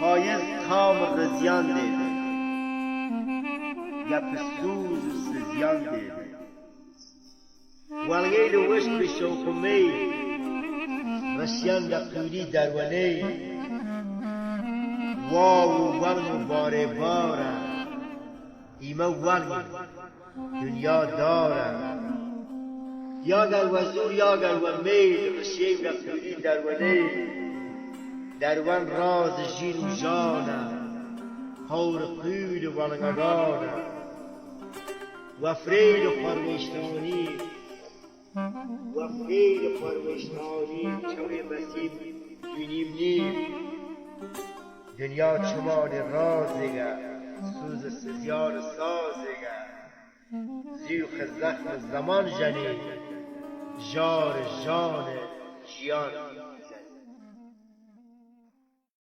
پایز تام رزیان دیده گپ سوز و سزیان دیده والغیل وش به شوق می رسیان دقیلی درونی واو ورم باره باره ایمه ورم دنیا داره یا گر وزور یا گر و میل رسیم دقیلی درونی درون راز جین و جانه حور قیل و ولگانه و فرید و پروشتانی چون مسیب بینیم نیم دنیا چمان رازگه سوز سزیان سازگه زیخ زخم زمان جنی جان جان جیان